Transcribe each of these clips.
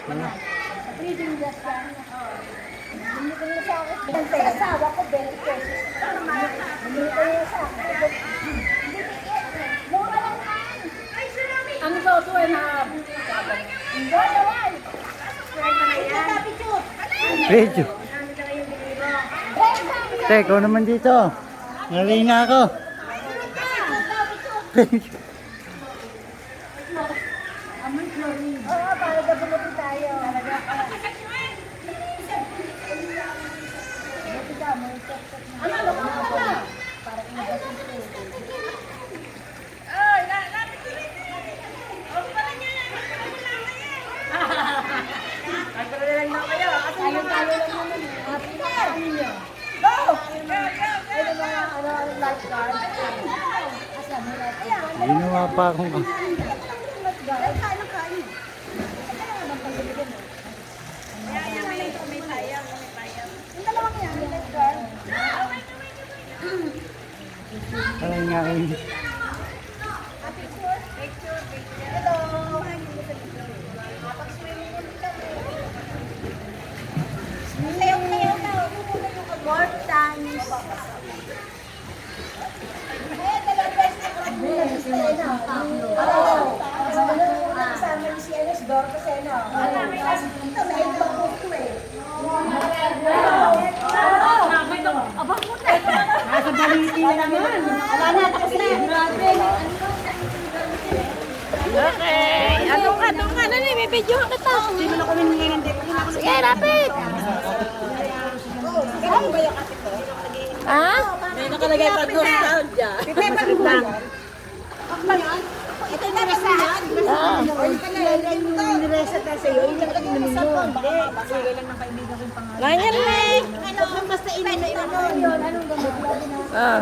Reading glass yan. Hindi ko na sa akin. Sa asawa ko, 20 pesos. Hindi ko na sa akin. Mura lang yan. Ano ba ito ay na? Hindi, naman. Pedyo. Te, ikaw naman dito. Nalay na ako. Pedyo. Oo, para gabulutin tayo. Ginawa pa akong... Alay nga eh. Nasa baliti na naman. Wala na kasi. Okay. Anong ano ni? May video kita. Hindi mo na kami ngayon. Sige, lapit. Ha? May nakalagay pa doon down dyan. Pipepang lang. Ako ba yan? Ito yung nasa yan. Yung niresa ka sa'yo, yung nakalagay namin doon. Sige lang ng kaibigan ko yung pangalan. Ganyan eh. Basta ininom yun. Anong gamot? Ah.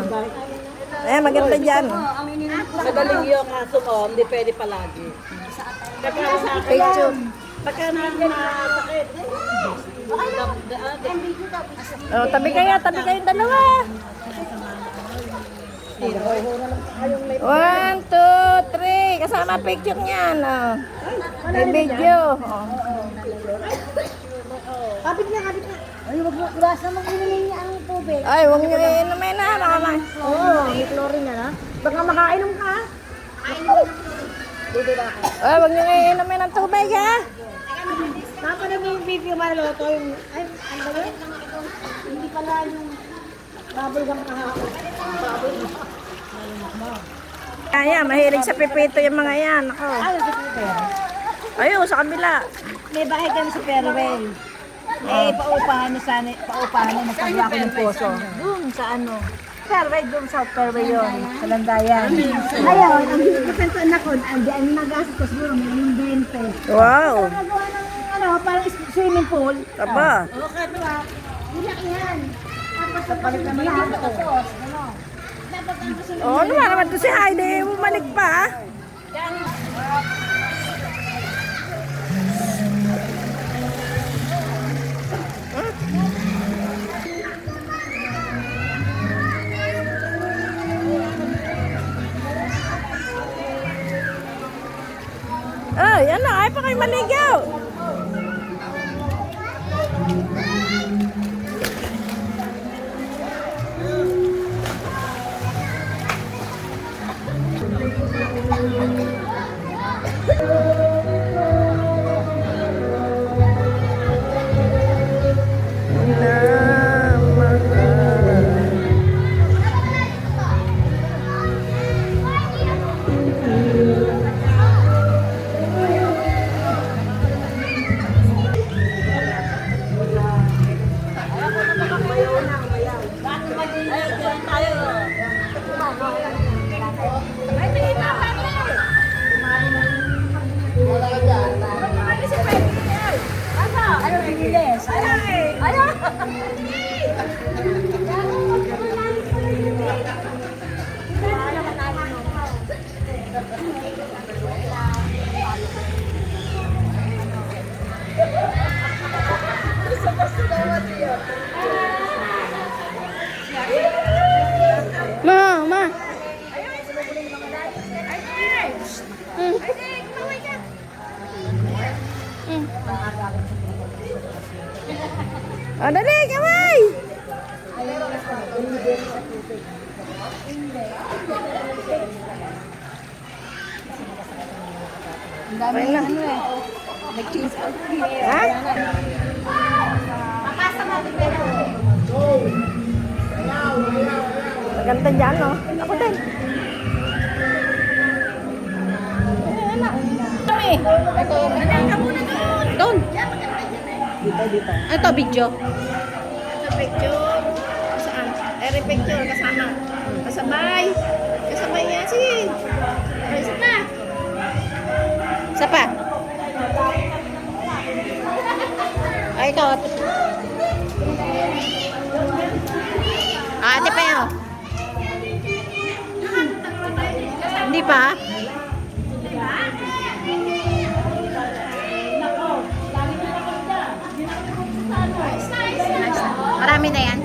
Eh, maganda dyan. Madaling yung kaso mo, hindi pwede palagi. Picture. Pagka nakasakit. Oh, tabi kayong dalawa. 1, 2, 3. Kasama picture niyan. Oh. May video. Oh. Kapit na. Ay, wag mo iwasan mag-inumin niya ang tubig. Ay, huwag niyo inumin na. Baka Oo, may chlorine na. Baka makainom ka. Dito na ako. Ay, huwag niyo inumin ng tubig ha. Tapos na yung video maloto yung... Ay, ano ba yun? Hindi pala yung... Bubble gum kahapon. Bubble gum. Kaya, mahilig sa pipito yung mga yan. Ako. Ano sa Twitter? Ayun, sa kabila. May bahay kami sa Fairway. Eh, paupahan na sana, nagsabi ako ng poso. Doon sa ano. Fairway, doon sa Fairway yun. Sa Landayan. Ayaw, ang higit na ko, ang nagastos ko siguro, may 20. Wow. Nagawa ng ano, parang swimming pool. Aba. Okay, diba? Iyak yan. Tapos papalit naman lahat ito. Ano? Dapat ang gusto Oo, ano naman to si Heidi. Bumalik pa. Oh, yan na. Ay pa kayo maligaw. Ma. O, dali, kamay! Ang dami Ayun na. ano eh. Nag-cheese out. Ha? Maganda dyan, no? Ako din. Ayan na. Kami. Doon. Ito, video. Sa picture. Saan? Picture kasama. Kasabay. Kasabay yan. Sige. Ay, isa pa. Isa pa. Ay, ito. Ate pa yun. Hindi pa? Marami na yan.